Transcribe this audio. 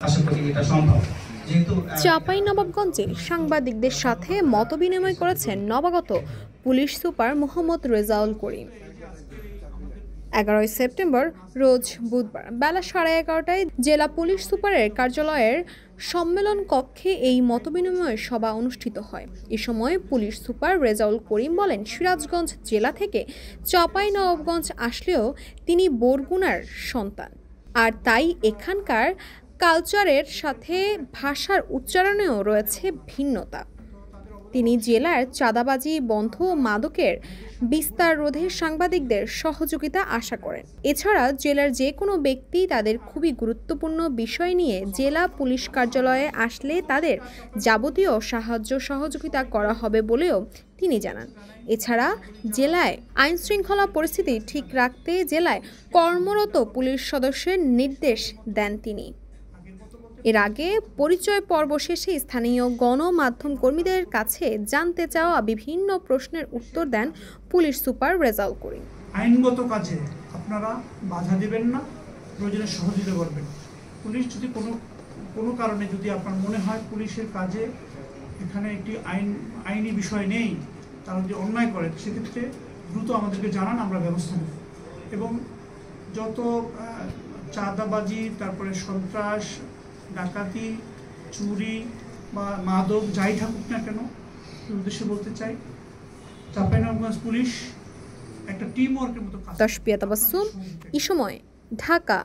আশা করি এটা সম্ভব। চাঁপাইনবাবগঞ্জে সাংবাদিকদের সাথে মতবিনিময় করেছেন নবাগত police super Mohammad Rezaul Karim. 11 September রোজ বুধবার বেলা 11:30টায় জেলা পুলিশ সুপারের কার্যালয়ের সম্মেলন কক্ষে এই মতবিনিময় সভা অনুষ্ঠিত হয়। এ সময় পুলিশ সুপার রেজাউল করিম বলেন, সিরাজগঞ্জ জেলা থেকে চাঁপাইনবাবগঞ্জ আসলেও তিনি বরগুনার সন্তান, আর তাই এখানকার কালচারের সাথে ভাষার উচ্চারণেও রয়েছে ভিন্নতা। তিনি জেলার চাঁদাবাজি বন্ধ ও মাদকের বিস্তার রোধে সাংবাদিকদের সহযোগিতা আশা করেন। এছাড়া জেলার যে কোনো ব্যক্তি তাদের খুবই গুরুত্বপূর্ণ বিষয় নিয়ে জেলা পুলিশ কার্যালয়ে আসলে তাদের যাবতীয় সাহায্য সহযোগিতা করা হবে বলেও তিনি জানান। এছাড়া জেলায় আইনশৃঙ্খলা পরিস্থিতি ঠিক রাখতে জেলায় কর্মরত পুলিশ সদস্যের নির্দেশ দেন তিনি। এর আগে পরিচয় পর্ব শেষে স্থানীয় গণমাধ্যম কর্মীদের কাছে জানতে চাওয়া বিভিন্ন প্রশ্নের উত্তর দেন পুলিশ সুপার রেজাউল করিম। আইনগত কাজে আপনারা বাধা দিবেন না, প্রয়োজনে সহযোগিতা করবেন। পুলিশ যদি কোনো কারণে যদি আপনার মনে হয় পুলিশের কাজে এখানে একটি আইনি বিষয় নেই, তারা যদি অন্যায় করে সেক্ষেত্রে দ্রুত আমাদেরকে জানান, আমরা ব্যবস্থা নেব। এবং যত চাঁদাবাজি, তারপরে সন্ত্রাস, ডাকাতি, চুরি বা মাদক যাই থাকুক না কেন, উদ্দেশ্যে বলতে চাই চাঁপাইনবাবগঞ্জ পুলিশ একটা টিম ওয়ার্কের মতো কাজ। তাসপিয়া তাবাসসুম, এই সময়, ঢাকা।